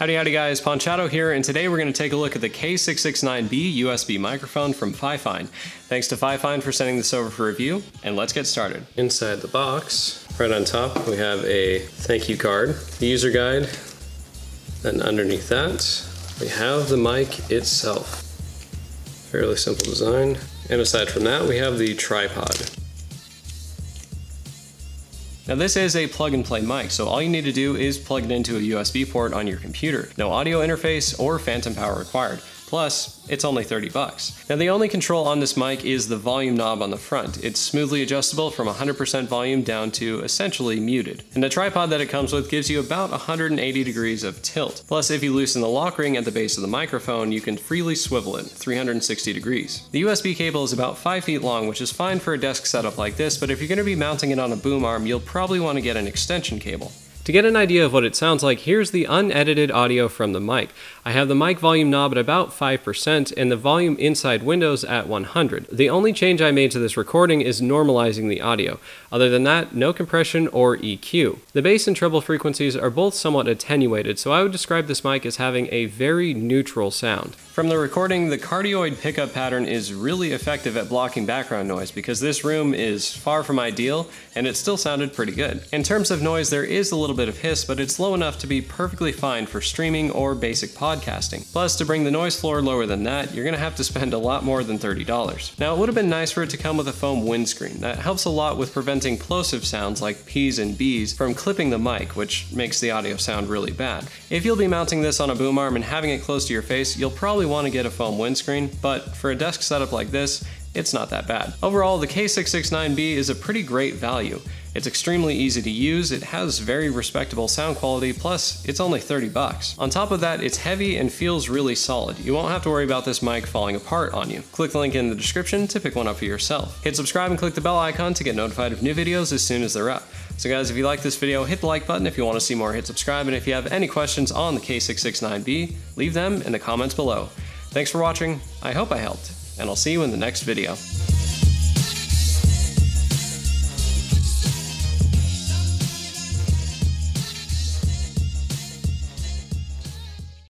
Howdy guys, Ponchato here, and today we're going to take a look at the K669B USB microphone from FiFine. Thanks to FiFine for sending this over for review, and let's get started. Inside the box, right on top, we have a thank you card, the user guide, then underneath that, we have the mic itself. Fairly simple design. And aside from that, we have the tripod. Now this is a plug-and-play mic, so all you need to do is plug it into a USB port on your computer. No audio interface or phantom power required. Plus, it's only 30 bucks. Now the only control on this mic is the volume knob on the front. It's smoothly adjustable from 100% volume down to essentially muted. And the tripod that it comes with gives you about 180 degrees of tilt. Plus, if you loosen the lock ring at the base of the microphone, you can freely swivel it 360 degrees. The USB cable is about 5 feet long, which is fine for a desk setup like this, but if you're going to be mounting it on a boom arm, you'll probably want to get an extension cable. To get an idea of what it sounds like, here's the unedited audio from the mic. I have the mic volume knob at about 5% and the volume inside windows at 100. The only change I made to this recording is normalizing the audio. Other than that, no compression or EQ. The bass and treble frequencies are both somewhat attenuated, so I would describe this mic as having a very neutral sound. From the recording, the cardioid pickup pattern is really effective at blocking background noise because this room is far from ideal and it still sounded pretty good. In terms of noise, there is a little bit of hiss, but it's low enough to be perfectly fine for streaming or basic podcasting. Plus, to bring the noise floor lower than that, you're gonna have to spend a lot more than $30. Now, it would have been nice for it to come with a foam windscreen. That helps a lot with preventing plosive sounds like P's and B's from clipping the mic, which makes the audio sound really bad. If you'll be mounting this on a boom arm and having it close to your face, you'll probably want to get a foam windscreen, but for a desk setup like this, it's not that bad. Overall, the K669B is a pretty great value. It's extremely easy to use, it has very respectable sound quality, plus it's only 30 bucks. On top of that, it's heavy and feels really solid. You won't have to worry about this mic falling apart on you. Click the link in the description to pick one up for yourself. Hit subscribe and click the bell icon to get notified of new videos as soon as they're up. So guys, if you like this video, hit the like button. If you want to see more, hit subscribe. And if you have any questions on the K669B, leave them in the comments below. Thanks for watching, I hope I helped, and I'll see you in the next video.